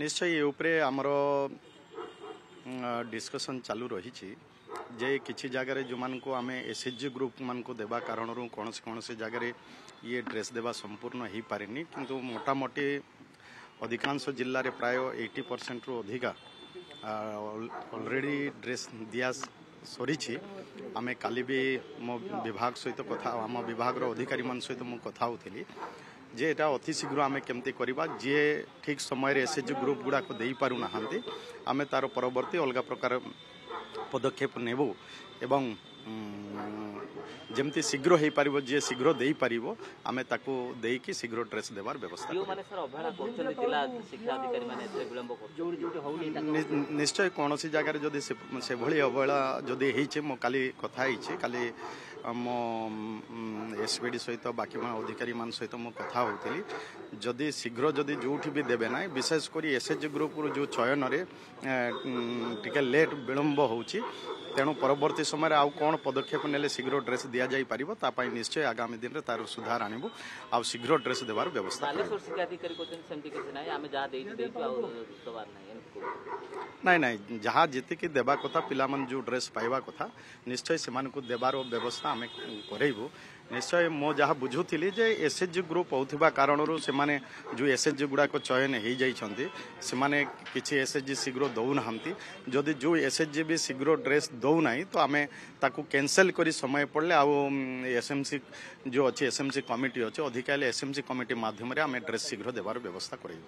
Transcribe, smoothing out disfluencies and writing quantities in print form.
निश्चय ये उपरे आमर डिस्कशन चालू रही जे किसी जगह जो मान को आम एसएचजी ग्रुप मान को देवा कारण कौन से जगह ये ड्रेस देवा संपूर्ण हो पारे किंतु मोटामोटी अधिकांश जिले में प्राय 80% रु अधिका ऑलरेडी ड्रेस दिया सरी आम काली भी मो विभाग सहित कथा आम विभाग अधिकारी मान सहित मुझे कथा होती जे एटा अति शीघ्र आम केमती करवा जी ठीक समय एसएचजी ग्रुप गुड़ाक दे पारु नाहांती आम तार परवर्ती अलग प्रकार पदक्षेप नेबू एवं जमती शीघ्र हो पार जी शीघ्र दे पार आम ताकू देकी शीघ्र ड्रेस देवार व्यवस्था निश्चय कौन सी जगह जदि से भली अवहेला जदि होती मो काली कथा काली मो एसपीडी सहित बाकी अधिकारी मान सहित मो कथा होती जदि शीघ्र जदि जो भी देवे ना विशेषकर एसएचजी ग्रुप जो चयन टिके लेट विलंब होची तेणु परवर्ती समय आउ कौन पदक्षेप नेले शीघ्र ड्रेस दि जाई पारिबो तापाई निश्चय आगामी दिन रे तार सुधार आनिबो आ शीघ्र ड्रेस देवार व्यवस्था नहीं नहीं जहाँ जीतिकी देवा कथा पिला मन जो ड्रेस पाइबा कथा निश्चय से देवार व्यवस्था आम करेबू निश्चय मो जहाँ बुझुली जे एसएचजी ग्रुप होथिबा कारणरू से माने जो एसएचजी गुड़ाक चयन हो जाइछंती से माने किछि एसएचजी शीघ्र दौ नाहंती जदि जो एसएचजी भी शीघ्र ड्रेस दौ नाही तो आमे ताकू कैंसल करी समय पड़ले आ एसएमसी जो अच्छे एसएमसी कमिटी अच्छे अधिकाली एसएमसी कमिटी माध्यम रे आमे ड्रेस शीघ्र देवार व्यवस्था करेबू।